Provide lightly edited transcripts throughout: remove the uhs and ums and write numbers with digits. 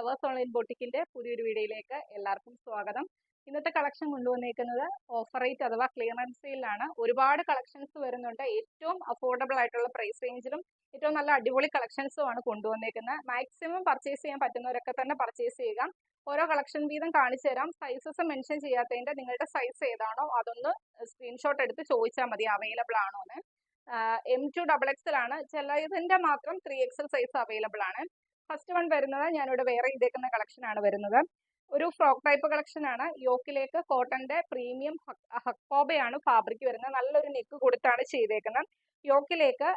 Flowers online ബൊട്ടിക്കിന്റെ പുതിയൊരു വീഡിയോയിലേക്ക് എല്ലാവർക്കും സ്വാഗതം. ഇന്നത്തെ കളക്ഷൻ കൊണ്ടുവന്നിരിക്കുന്നത് ഓഫർ റേറ്റ് അഥവാ ക്ലിയറൻസ് സെയിലാണ്. ഒരുപാട് കളക്ഷൻസ് വരുന്നുണ്ട്. ഏറ്റവും അഫോർഡബിൾ ആയിട്ടുള്ള പ്രൈസ് റേഞ്ചിലും ഏറ്റവും നല്ല അടിപൊളി കളക്ഷൻസും ആണ് കൊണ്ടുവന്നിരിക്കുന്നത്. മാക്സിമം പർച്ചേസ് ചെയ്യാൻ പറ്റുന്നവരൊക്കെ തന്നെ പർച്ചേസ് ചെയ്യുക. ഓരോ കളക്ഷൻ വീതം കാണിച്ചു തരാം. സൈസസ് മെൻഷൻ ചെയ്യാത്തതിന്റെ നിങ്ങളുടെ സൈസ് ഏതാണോ അതൊന്ന് സ്ക്രീൻഷോട്ട് എടുത്ത് ചോദിച്ചാൽ മതി അവൈലബിൾ ആണോ എന്ന്. M2XXL ആണ്. ചിലതിന്റെ മാത്രം 3XL സൈസ് അവൈലബിൾ ആണ്. ഫസ്റ്റ് വൺ വരുന്നത് ഞാനിവിടെ വേറെ ചെയ്തേക്കുന്ന കളക്ഷൻ ആണ് വരുന്നത്. ഒരു ഫ്രോക്ക് ടൈപ്പ് കളക്ഷൻ ആണ്. യോക്കിലേക്ക് കോട്ടന്റെ പ്രീമിയം ഹക്കോബയാണ് ഫാബ്രിക് വരുന്നത്. നല്ലൊരു നെക്ക് കൊടുത്താണ് ചെയ്തേക്കുന്നത്. യോക്കിലേക്ക്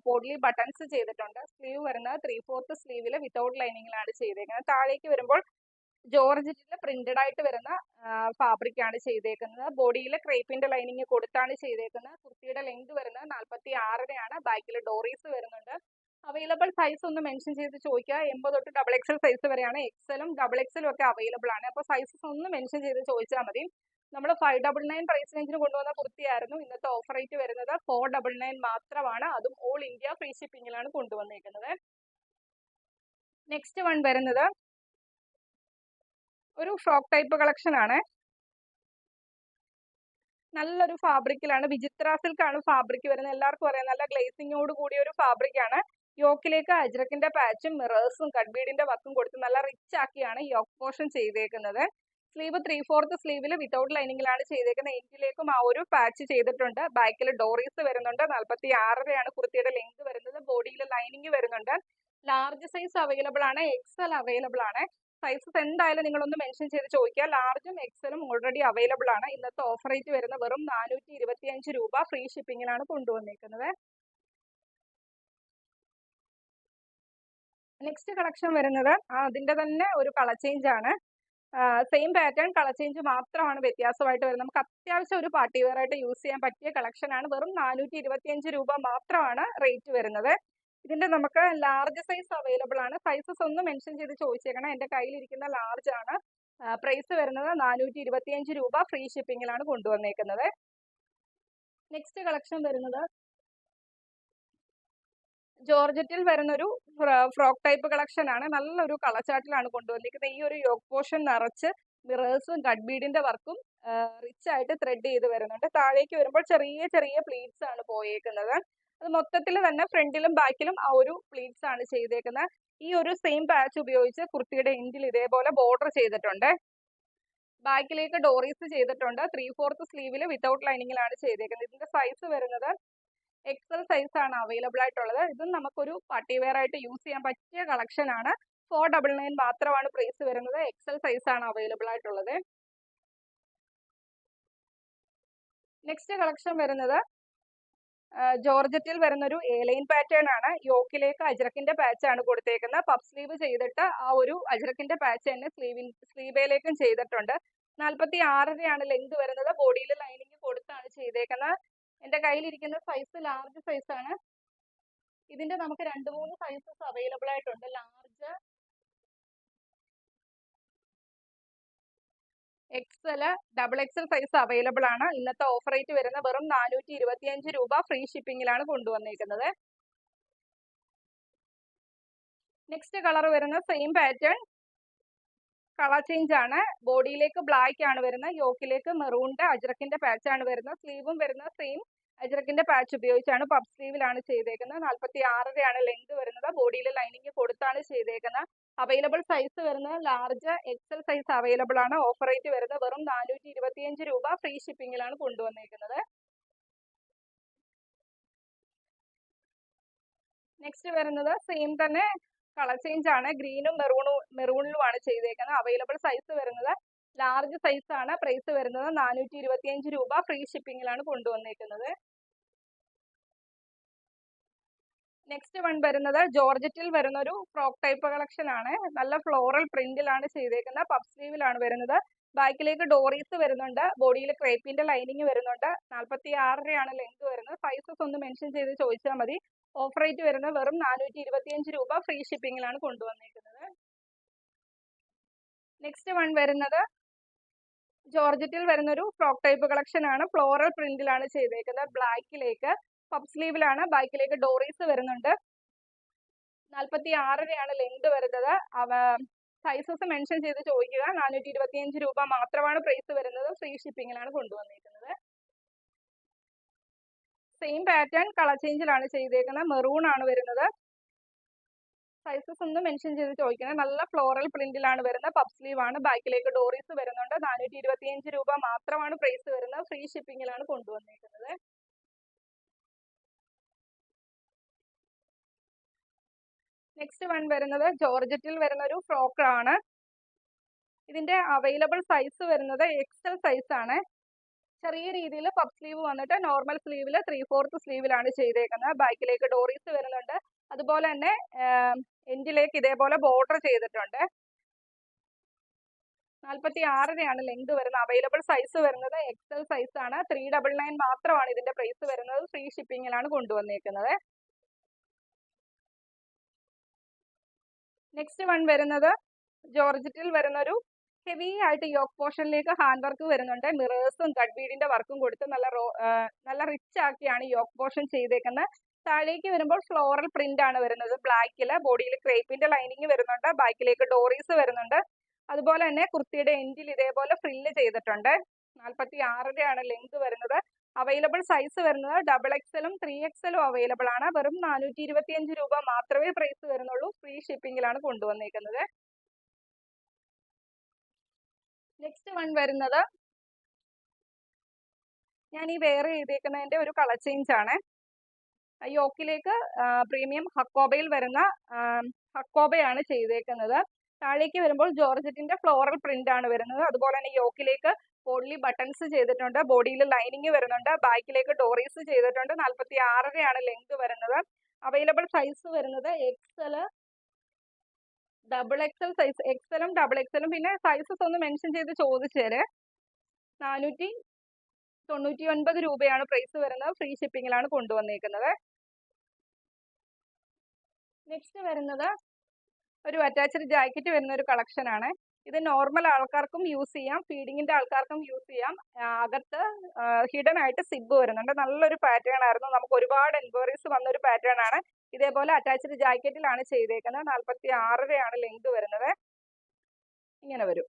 പോഡ്ലി ബട്ടൺസ് ചെയ്തിട്ടുണ്ട്. സ്ലീവ് വരുന്നത് 3/4 സ്ലീവില് വിത്തൗട്ട് ലൈനിങ്ങിലാണ് ചെയ്തേക്കുന്നത്. താഴേക്ക് വരുമ്പോൾ ജോർജറ്റിൽ പ്രിന്റഡ് ആയിട്ട് വരുന്ന ഫാബ്രിക് ആണ് ചെയ്തേക്കുന്നത്. ബോഡിയിൽ ക്രേപ്പിന്റെ ലൈനിങ് കൊടുത്താണ് ചെയ്തേക്കുന്നത്. കുർത്തിയുടെ ലെങ്ത് വരുന്നത് 46 ബാക്കിൽ ഡോറീസ് വരുന്നുണ്ട്. അവൈലബിൾ സൈസ് ഒന്ന് മെൻഷൻ ചെയ്ത് ചോദിക്കുക. 80 തൊട്ട് XXL സൈസ് വരെയാണ്. എക്സലും XXL ഒക്കെ അവൈലബിൾ ആണ്. അപ്പോൾ സൈസസ് ഒന്ന് മെൻഷൻ ചെയ്ത് ചോദിച്ചാൽ മതി. നമ്മൾ 599 പ്രൈസ് റേഞ്ചിന് കൊണ്ടുവന്ന കുർത്തിയായിരുന്നു. ഇന്നത്തെ ഓഫർ റേറ്റ് വരുന്നത് 499 മാത്രമാണ്. അതും ഓൾ ഇന്ത്യ ഫ്രീ ഷിപ്പിംഗിലാണ് കൊണ്ടുവന്നിരിക്കുന്നത്. നെക്സ്റ്റ് വൺ വരുന്നത് ഒരു ഫ്രോക്ക് ടൈപ്പ് കളക്ഷൻ ആണ്. നല്ലൊരു ഫാബ്രിക്കിലാണ്. വിചിത്ര സിൽക്ക് ആണ് ഫാബ്രിക് വരുന്നത്. എല്ലാവർക്കും അറിയാം, നല്ല ഗ്ലേസിങ്ങോട് കൂടിയ ഒരു ഫാബ്രിക് ആണ്. യോക്കിലേക്ക് അജ്രക്കിന്റെ പാച്ചും മിറേഴ്സും കട്ബീഡിന്റെ വർക്കും കൊടുത്ത് നല്ല റിച്ച് ആക്കിയാണ് യോക്ക് പോർഷൻ ചെയ്തേക്കുന്നത്. സ്ലീവ് 3/4 സ്ലീവില് വിത്തൗട്ട് ലൈനിങ്ങിലാണ് ചെയ്തേക്കുന്നത്. എൻഡിലേക്കും ആ ഒരു പാച്ച് ചെയ്തിട്ടുണ്ട്. ബാക്കിൽ ഡോറീസ് വരുന്നുണ്ട്. 46 കുർത്തിയുടെ ലെങ്ത് വരുന്നത്. ബോഡിയിൽ ലൈനിങ് വരുന്നുണ്ട്. ലാർജ് സൈസ് അവൈലബിൾ ആണ്. XL അവൈലബിൾ ആണ്. സൈസസ് എന്തായാലും നിങ്ങളൊന്ന് മെൻഷൻ ചെയ്ത് ചോദിക്കുക. ലാർജും XLും ഓൾറെഡി അവൈലബിൾ ആണ്. ഇന്നത്തെ ഓഫർ റേറ്റ് വരുന്ന വെറും 425 രൂപ ഫ്രീ ഷിപ്പിംഗിലാണ് കൊണ്ടുവന്നിരിക്കുന്നത്. നെക്സ്റ്റ് കളക്ഷൻ വരുന്നത് അതിന്റെ തന്നെ ഒരു കളർ ചേഞ്ച് ആണ്. സെയിം പാറ്റേൺ കളർ ചേഞ്ച് മാത്രമാണ് വ്യത്യാസമായിട്ട് വരുന്നത്. നമുക്ക് അത്യാവശ്യം ഒരു പാർട്ടി വെയർ ആയിട്ട് യൂസ് ചെയ്യാൻ പറ്റിയ കളക്ഷൻ ആണ്. വെറും 425 രൂപ മാത്രമാണ് റേറ്റ് വരുന്നത്. ഇതിന്റെ നമുക്ക് ലാർജ് സൈസ് അവൈലബിൾ ആണ്. സൈസസ് ഒന്ന് മെൻഷൻ ചെയ്ത് ചോദിച്ചേക്കണം. എന്റെ കയ്യിലിരിക്കുന്ന ലാർജ് ആണ്. പ്രൈസ് വരുന്നത് 425 രൂപ ഫ്രീ ഷിപ്പിംഗിലാണ് കൊണ്ടുവന്നേക്കുന്നത്. നെക്സ്റ്റ് കളക്ഷൻ വരുന്നത് ജോർജറ്റിൽ വരുന്നൊരു ഫ്രോക്ക് ടൈപ്പ് കളക്ഷൻ ആണ്. നല്ലൊരു കളർ ചാർട്ടിലാണ് കൊണ്ടുവന്നിരിക്കുന്നത്. ഈ ഒരു യോക്ക് പോർഷൻ നിറച്ച് മിറേഴ്സും കട്ബീഡിന്റെ വർക്കും റിച്ച് ആയിട്ട് ത്രെഡ് ചെയ്ത് വരുന്നുണ്ട്. താഴേക്ക് വരുമ്പോൾ ചെറിയ ചെറിയ പ്ലീറ്റ്സ് ആണ് പോയേക്കുന്നത്. അത് മൊത്തത്തിൽ തന്നെ ഫ്രണ്ടിലും ബാക്കിലും ആ ഒരു പ്ലീറ്റ്സ് ആണ് ചെയ്തേക്കുന്നത്. ഈ ഒരു സെയിം പാച്ച് ഉപയോഗിച്ച് കുർത്തിയുടെ എൻഡിൽ ഇതേപോലെ ബോർഡർ ചെയ്തിട്ടുണ്ട്. ബാക്കിലേക്ക് ഡോറീസ് ചെയ്തിട്ടുണ്ട്. 3/4 സ്ലീവില് വിത്തൗട്ട് ലൈനിങ്ങിലാണ് ചെയ്തേക്കുന്നത്. ഇതിന്റെ സൈസ് വരുന്നത് XL സൈസ് ആണ് അവൈലബിൾ ആയിട്ടുള്ളത്. ഇതും നമുക്കൊരു പാർട്ടി വെയർ ആയിട്ട് യൂസ് ചെയ്യാൻ പറ്റിയ കളക്ഷൻ ആണ്. 499 മാത്രമാണ് പ്രൈസ് വരുന്നത്. XL സൈസ് ആണ് അവൈലബിൾ ആയിട്ടുള്ളത്. നെക്സ്റ്റ് കളക്ഷൻ വരുന്നത് ജോർജറ്റിൽ വരുന്നൊരു A-ലൈൻ പാറ്റേൺ ആണ്. യോക്കിലേക്ക് അജ്രക്കിന്റെ പാച്ച് ആണ് കൊടുത്തേക്കുന്നത്. പഫ് സ്ലീവ് ചെയ്തിട്ട് ആ ഒരു അജ്രക്കിന്റെ പാച്ച് തന്നെ സ്ലീവേലേക്കും ചെയ്തിട്ടുണ്ട്. 46 ലെങ്ത് വരുന്നത്. ബോഡിയിൽ ലൈനിങ് കൊടുത്താണ് ചെയ്തേക്കുന്നത്. എന്റെ കയ്യിലിരിക്കുന്ന സൈസ് ലാർജ് സൈസ് ആണ്. ഇതിന്റെ നമുക്ക് 2-3 സൈസസ് അവൈലബിൾ ആയിട്ടുണ്ട്. Large, XL, XXL size available ആണ്. ഇന്നത്തെ ഓഫർ റേറ്റ് വരുന്ന വെറും 425 രൂപ ഫ്രീ ഷിപ്പിംഗിലാണ് കൊണ്ടുവന്നിരിക്കുന്നത്. നെക്സ്റ്റ് കളർ വരുന്ന സെയിം പാറ്റേൺ കളർ ചേഞ്ച് ആണ്. ബോഡിയിലേക്ക് ബ്ലാക്ക് ആണ് വരുന്നത്. യോക്കിലേക്ക് മെറൂണിന്റെ അജ്രക്കിന്റെ പാച്ച് ആണ് വരുന്നത്. സ്ലീവും വരുന്ന സെയിം അജ്രക്കിന്റെ പാച്ച് ഉപയോഗിച്ചാണ് പഫ് സ്ലീവിലാണ് ചെയ്തേക്കുന്നത്. 46 ലെങ്ത് വരുന്നത്. ബോഡിയിൽ ലൈനിങ് കൊടുത്താണ് ചെയ്തേക്കുന്നത്. അവൈലബിൾ സൈസ് വരുന്നത് ലാർജ്, XL സൈസ് അവൈലബിൾ ആണ്. ഓഫർ റേറ്റ് വരുന്നത് വെറും 425 രൂപ ഫ്രീ ഷിപ്പിംഗിലാണ് കൊണ്ടുവന്നിരിക്കുന്നത്. നെക്സ്റ്റ് വരുന്നത് സെയിം തന്നെ കളർ ചേഞ്ച് ആണ്. ഗ്രീനും മെറൂണിലുമാണ് ചെയ്തേക്കുന്നത്. അവൈലബിൾ സൈസ് വരുന്നത് ലാർജ് സൈസ് ആണ്. പ്രൈസ് വരുന്നത് 425 രൂപ ഫ്രീ ഷിപ്പിംഗിലാണ് കൊണ്ടുവന്നിരിക്കുന്നത്. നെക്സ്റ്റ് വൺ വരുന്നത് ജോർജറ്റിൽ വരുന്ന ഒരു ഫ്രോക്ക് ടൈപ്പ് കളക്ഷൻ ആണ്. നല്ല ഫ്ലോറൽ പ്രിന്റിലാണ് ചെയ്തേക്കുന്നത്. പഫ് സ്ലീവിലാണ് വരുന്നത്. ബാക്കിലേക്ക് ഡോറീസ് വരുന്നുണ്ട്. ബോഡിയിൽ ക്രേപ്പിന്റെ ലൈനിങ് വരുന്നുണ്ട്. 46 ലെങ്ത് വരുന്നത്. സൈസസ് ഒന്ന് മെൻഷൻ ചെയ്ത് ചോദിച്ചാൽ മതി. ഓഫർ റേറ്റ് വരുന്നത് വെറും 425 രൂപ ഫ്രീ ഷിപ്പിംഗിലാണ് കൊണ്ടുവന്നിരിക്കുന്നത്. നെക്സ്റ്റ് വൺ വരുന്നത് ജോർജറ്റിൽ വരുന്നൊരു ഫ്രോക്ക് ടൈപ്പ് കളക്ഷൻ ആണ്. ഫ്ലോറൽ പ്രിന്റിലാണ് ചെയ്തേക്കുന്നത്. ബ്ലാക്കിലേക്ക് പഫ് സ്ലീവിലാണ്. ബാക്കിലേക്ക് ഡോറീസ് വരുന്നുണ്ട്. 46 ലെങ്ത് വരുന്നത്. സൈസസ് മെൻഷൻ ചെയ്ത് ചോദിക്കുക. 425 രൂപ മാത്രമാണ് പ്രൈസ് വരുന്നത്. ഫ്രീ ഷിപ്പിങ്ങിലാണ് കൊണ്ടുവന്നിരിക്കുന്നത്. സെയിം പാറ്റേൺ കളർ ചേഞ്ചിലാണ് ചെയ്തേക്കുന്നത്. മെറൂൺ ആണ് വരുന്നത്. സൈസസ് ഒന്ന് മെൻഷൻ ചെയ്ത് ചോദിക്കണം. നല്ല ഫ്ലോറൽ പ്രിന്റിലാണ് വരുന്നത്. പഫ് സ്ലീവ് ആണ്. ബാക്കിലേക്ക് ഡോറീസ് വരുന്നുണ്ട്. 425 രൂപ മാത്രമാണ് പ്രൈസ് വരുന്നത്. ഫ്രീ ഷിപ്പിങ്ങിലാണ് കൊണ്ടുവന്നിരിക്കുന്നത്. നെക്സ്റ്റ് വൺ വരുന്നത് ജോർജറ്റിൽ വരുന്ന ഒരു ഫ്രോക്ക് ആണ്. ഇതിന്റെ അവൈലബിൾ സൈസ് വരുന്നത് എക്സൽ സൈസ് ആണ്. ചെറിയ രീതിയിൽ പഫ് സ്ലീവ് വന്നിട്ട് നോർമൽ സ്ലീവിൽ 3/4 സ്ലീവിലാണ് ചെയ്തേക്കുന്നത്. ബാക്കിലേക്ക് ഡോറീസ് വരുന്നുണ്ട്. അതുപോലെ തന്നെ എൻഡിലേക്ക് ഇതേപോലെ ബോർഡർ ചെയ്തിട്ടുണ്ട്. 46ാണ് ലെങ്ത് വരുന്നത്. അവൈലബിൾ സൈസ് വരുന്നത് എക്സൽ സൈസ് ആണ്. 399 മാത്രമാണ് ഇതിന്റെ പ്രൈസ് വരുന്നത്. ഫ്രീ ഷിപ്പിങ്ങിലാണ് കൊണ്ടുവന്നേക്കുന്നത്. നെക്സ്റ്റ് വൺ വരുന്നത് ജോർജറ്റിൽ വരുന്ന ഒരു ഹെവി ആയിട്ട് യോക്ക് പോർഷനിലേക്ക് ഹാൻഡ് വർക്ക് വരുന്നുണ്ട്. മിറേഴ്സും കട്ട് ബീഡിന്റെ വർക്കും കൊടുത്ത് നല്ല റിച്ച് ആക്കിയാണ് യോക്ക് പോർഷൻ ചെയ്തേക്കുന്നത്. താഴേക്ക് വരുമ്പോൾ ഫ്ലോറൽ പ്രിന്റ് ആണ് വരുന്നത്. ബ്ലാക്കില് ബോഡിയിൽ ക്രേപ്പിന്റെ ലൈനിങ് വരുന്നുണ്ട്. ബാക്കിലേക്ക് ഡോറീസ് വരുന്നുണ്ട്. അതുപോലെ തന്നെ കുർത്തിയുടെ എൻഡിൽ ഇതേപോലെ ഫ്രില്ല് ചെയ്തിട്ടുണ്ട്. 46ാണ് ലെങ്ത് വരുന്നത്. അവൈലബിൾ സൈസ് വരുന്നത് XXL 3XL അവൈലബിൾ ആണ്. വെറും 425 രൂപ മാത്രമേ പ്രൈസ് വരുന്നുള്ളൂ. ഫ്രീ ഷിപ്പിങ്ങിലാണ് കൊണ്ടുവന്നേക്കുന്നത്. നെക്സ്റ്റ് വൺ വരുന്നത് ഞാൻ ഈ വെയർ ചെയ്തേക്കുന്നതിന്റെ ഒരു കളർ ചേഞ്ച് ആണ്. യോക്കിലേക്ക് പ്രീമിയം ഹക്കോബയിൽ വരുന്ന ഹക്കോബയാണ് ചെയ്തേക്കുന്നത്. താഴേക്ക് വരുമ്പോൾ ജോർജറ്റിന്റെ ഫ്ലോറൽ പ്രിന്റ് ആണ് വരുന്നത്. അതുപോലെ തന്നെ യോക്കിലേക്ക് ബോഡിയിൽ ബട്ടൺസ് ചെയ്തിട്ടുണ്ട്. ബോഡിയിൽ ലൈനിങ് വരുന്നുണ്ട്. ബാക്കിലേക്ക് ഡോറീസ് ചെയ്തിട്ടുണ്ട്. 46ാണ് ലെങ്ത് വരുന്നത്. അവൈലബിൾ സൈസ് വരുന്നത് XL XXL സൈസ്. XLും XXLും പിന്നെ സൈസസ് ഒന്ന് മെൻഷൻ ചെയ്ത് ചോദിച്ചേര്. 499 രൂപയാണ് പ്രൈസ് വരുന്നത്. ഫ്രീ ഷിപ്പിങ്ങിലാണ് കൊണ്ടുവന്നേക്കുന്നത്. നെക്സ്റ്റ് വരുന്നത് ഒരു അറ്റാച്ച്ഡ് ജാക്കറ്റ് വരുന്ന ഒരു കളക്ഷൻ ആണ്. ഇത് നോർമൽ ആൾക്കാർക്കും യൂസ് ചെയ്യാം, ഫീഡിങ്ങിന്റെ ആൾക്കാർക്കും യൂസ് ചെയ്യാം. അകത്ത് ഹിഡൻ ആയിട്ട് സിബ് വരുന്നുണ്ട്. നല്ലൊരു പാറ്റേൺ ആയിരുന്നു. നമുക്ക് ഒരുപാട് എൻക്വയറീസ് വന്ന ഒരു പാറ്റേൺ ആണ്. ഇതേപോലെ അറ്റാച്ച്ഡ് ജാക്കറ്റിലാണ് ചെയ്തേക്കുന്നത്. 46ാണ് ലെങ്ത് വരുന്നത്. ഇങ്ങനെ വരും.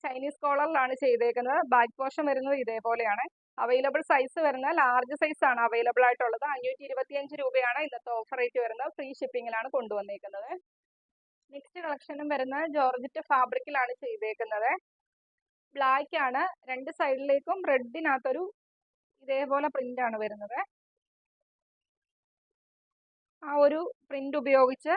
ചൈനീസ് കോളറിലാണ് ചെയ്തേക്കുന്നത്. ബാക്ക് പോർഷൻ വരുന്നത് ഇതേപോലെയാണ്. അവൈലബിൾ സൈസ് വരുന്ന ലാർജ് സൈസ് ആണ് അവൈലബിൾ ആയിട്ടുള്ളത്. 525 രൂപയാണ് ഇന്നത്തെ ഓഫർ റേറ്റ് വരുന്നത്. ഫ്രീ ഷിപ്പിങ്ങിലാണ് കൊണ്ടുവന്നേക്കുന്നത്. നെക്സ്റ്റ് കളക്ഷനും വരുന്നത് ജോർജറ്റ് ഫാബ്രിക്കിലാണ് ചെയ്തേക്കുന്നത്. ബ്ലാക്ക് ആണ്. രണ്ട് സൈഡിലേക്കും റെഡിനകത്തൊരു ഇതേപോലെ പ്രിന്റ് ആണ് വരുന്നത്. ആ ഒരു പ്രിന്റ് ഉപയോഗിച്ച്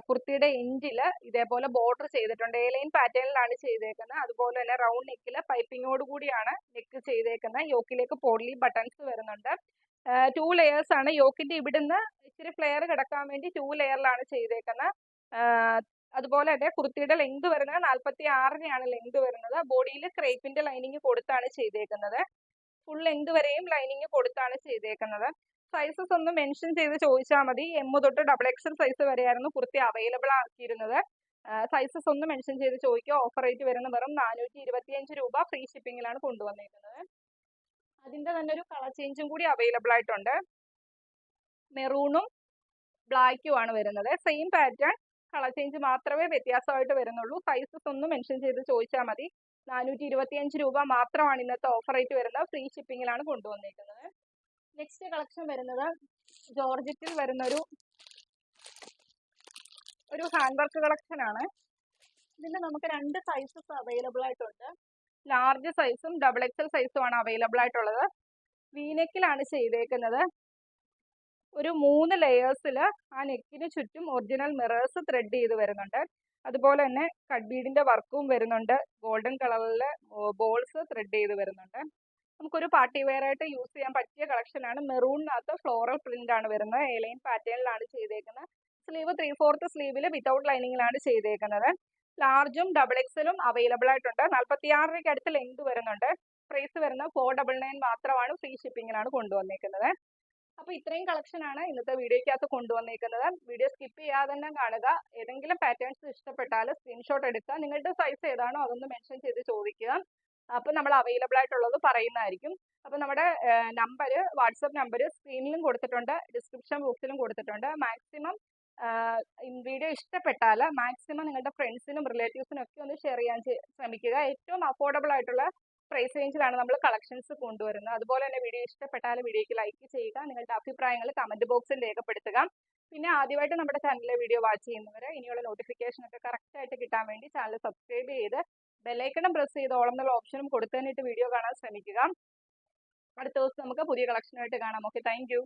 കുർത്തിയുടെ എൻഡില് ഇതേപോലെ ബോർഡർ ചെയ്തിട്ടുണ്ട്. എലൈൻ പാറ്റേണിലാണ് ചെയ്തേക്കുന്നത്. അതുപോലെ തന്നെ റൗണ്ട് നെക്കില് പൈപ്പിങ്ങോട് കൂടിയാണ് നെക്ക് ചെയ്തേക്കുന്നത്. യോക്കിലേക്ക് പോഡ്ലി ബട്ടൺസ് വരുന്നുണ്ട്. 2 ലെയേഴ്സ് ആണ്. യോക്കിന്റെ ഇവിടുന്ന് ഇച്ചിരി ഫ്ലെയർ കിടക്കാൻ വേണ്ടി 2 ലെയറിലാണ് ചെയ്തേക്കുന്നത്. അതുപോലെ തന്നെ കുർത്തിയുടെ ലെങ്ത് വരുന്നത് 46ാണ് ലെങ്ത് വരുന്നത്. ബോഡിയിൽ ക്രേപ്പിന്റെ ലൈനിങ് കൊടുത്താണ് ചെയ്തേക്കുന്നത്. ഫുൾ ലെങ്ത് വരെയും ലൈനിങ് കൊടുത്താണ് ചെയ്തേക്കുന്നത്. സൈസസ് ഒന്ന് മെൻഷൻ ചെയ്ത് ചോദിച്ചാൽ മതി. M തൊട്ട് XXL സൈസ് വരെയായിരുന്നു കുർത്തി അവൈലബിൾ ആക്കിയിരുന്നത്. സൈസസ് ഒന്ന് മെൻഷൻ ചെയ്ത് ചോദിക്കുക. ഓഫർ റേറ്റ് വരുന്ന വെറും 425 രൂപ. ഫ്രീ ഷിപ്പിങ്ങിലാണ് കൊണ്ടുവന്നേക്കുന്നത്. അതിന്റെ തന്നെ ഒരു കളർ ചേഞ്ചും കൂടി അവൈലബിൾ ആയിട്ടുണ്ട്. മെറൂണും ബ്ലാക്കും ആണ് വരുന്നത്. സെയിം പാറ്റേൺ, കളർ ചേഞ്ച് മാത്രമേ വ്യത്യാസമായിട്ട് വരുന്നുള്ളൂ. സൈസസ് ഒന്ന് മെൻഷൻ ചെയ്ത് ചോദിച്ചാൽ മതി. 425 രൂപ മാത്രമാണ് ഇന്നത്തെ ഓഫർ റേറ്റ് വരുന്നത്. ഫ്രീ ഷിപ്പിങ്ങിലാണ് കൊണ്ടുവന്നേക്കുന്നത്. നെക്സ്റ്റ് കളക്ഷൻ വരുന്നത് ജോർജറ്റിൽ വരുന്ന ഒരു ഹാൻഡ് വർക്ക് കളക്ഷൻ ആണ്. ഇതിന്റെ നമുക്ക് 2 സൈസസ് അവൈലബിൾ ആയിട്ടുണ്ട്. ലാർജ് സൈസും XXL സൈസും ആണ് അവൈലബിൾ ആയിട്ടുള്ളത്. വീനെക്കിലാണ് ചെയ്തേക്കുന്നത്. ഒരു 3 ലെയേഴ്സിൽ ആ നെക്കിന് ചുറ്റും ഒറിജിനൽ മിറേഴ്സ് ത്രെഡ് ചെയ്ത് വരുന്നുണ്ട്. അതുപോലെ തന്നെ കട്ട് ബീഡിന്റെ വർക്കും വരുന്നുണ്ട്. ഗോൾഡൻ കളറിലെ ബോൾസ് ത്രെഡ് ചെയ്ത് വരുന്നുണ്ട്. നമുക്കൊരു പാർട്ടി വെയർ ആയിട്ട് യൂസ് ചെയ്യാൻ പറ്റിയ കളക്ഷൻ ആണ്. മെറൂണിനകത്ത് ഫ്ലോറൽ പ്രിന്റ് ആണ് വരുന്നത്. എലൈൻ പാറ്റേണിലാണ് ചെയ്തേക്കുന്നത്. സ്ലീവ് 3/4 സ്ലീവിൽ വിത്തൗട്ട് ലൈനിങ്ങിലാണ് ചെയ്തേക്കുന്നത്. ലാർജും XXLും അവൈലബിൾ ആയിട്ടുണ്ട്. 46 അടുത്ത് ലെങ്ത് വരുന്നുണ്ട്. പ്രൈസ് വരുന്നത് 499 മാത്രമാണ്. ഫ്രീ ഷിപ്പിങ്ങിലാണ് കൊണ്ടുവന്നേക്കുന്നത്. അപ്പൊ ഇത്രയും കളക്ഷൻ ആണ് ഇന്നത്തെ വീഡിയോയ്ക്കകത്ത് കൊണ്ടുവന്നേക്കുന്നത്. വീഡിയോ സ്കിപ്പ് ചെയ്യാതെ തന്നെ കാണുക. ഏതെങ്കിലും പാറ്റേൺസ് ഇഷ്ടപ്പെട്ടാൽ സ്ക്രീൻഷോട്ട് എടുക്കുക. നിങ്ങളുടെ സൈസ് ഏതാണോ അതൊന്ന് മെൻഷൻ ചെയ്ത് ചോദിക്കുക. അപ്പൊ നമ്മൾ അവൈലബിൾ ആയിട്ടുള്ളത് പറയുന്നതായിരിക്കും. അപ്പൊ നമ്മുടെ നമ്പർ, വാട്സപ്പ് നമ്പർ സ്ക്രീനിലും കൊടുത്തിട്ടുണ്ട്, ഡിസ്ക്രിപ്ഷൻ ബോക്സിലും കൊടുത്തിട്ടുണ്ട്. മാക്സിമം വീഡിയോ ഇഷ്ടപ്പെട്ടാൽ മാക്സിമം നിങ്ങളുടെ ഫ്രണ്ട്സിനും റിലേറ്റീവ്സിനും ഒക്കെ ഒന്ന് ഷെയർ ചെയ്യാൻ ശ്രമിക്കുക. ഏറ്റവും അഫോർഡബിൾ ആയിട്ടുള്ള പ്രൈസ് റേഞ്ചിലാണ് നമ്മൾ കളക്ഷൻസ് കൊണ്ടുവരുന്നത്. അതുപോലെ തന്നെ വീഡിയോ ഇഷ്ടപ്പെട്ടാൽ വീഡിയോയ്ക്ക് ലൈക്ക് ചെയ്യുക. നിങ്ങളുടെ അഭിപ്രായങ്ങൾ കമന്റ് ബോക്സിൽ രേഖപ്പെടുത്തുക. പിന്നെ ആദ്യമായിട്ട് നമ്മുടെ ചാനലിലെ വീഡിയോ വാച്ച് ചെയ്യുന്നവർ ഇനിയുള്ള നോട്ടിഫിക്കേഷൻ ഒക്കെ കറക്റ്റ് ആയിട്ട് കിട്ടാൻ വേണ്ടി ചാനൽ സബ്സ്ക്രൈബ് ചെയ്ത് ബെല്ലൈക്കണും പ്രസ് ചെയ്ത് ഓൾ എന്നുള്ള ഓപ്ഷനും കൊടുത്തതിനിട്ട് വീഡിയോ കാണാൻ ശ്രമിക്കുക. അടുത്ത ദിവസം നമുക്ക് പുതിയ കളക്ഷനുമായിട്ട് കാണാം. Okay, thank you.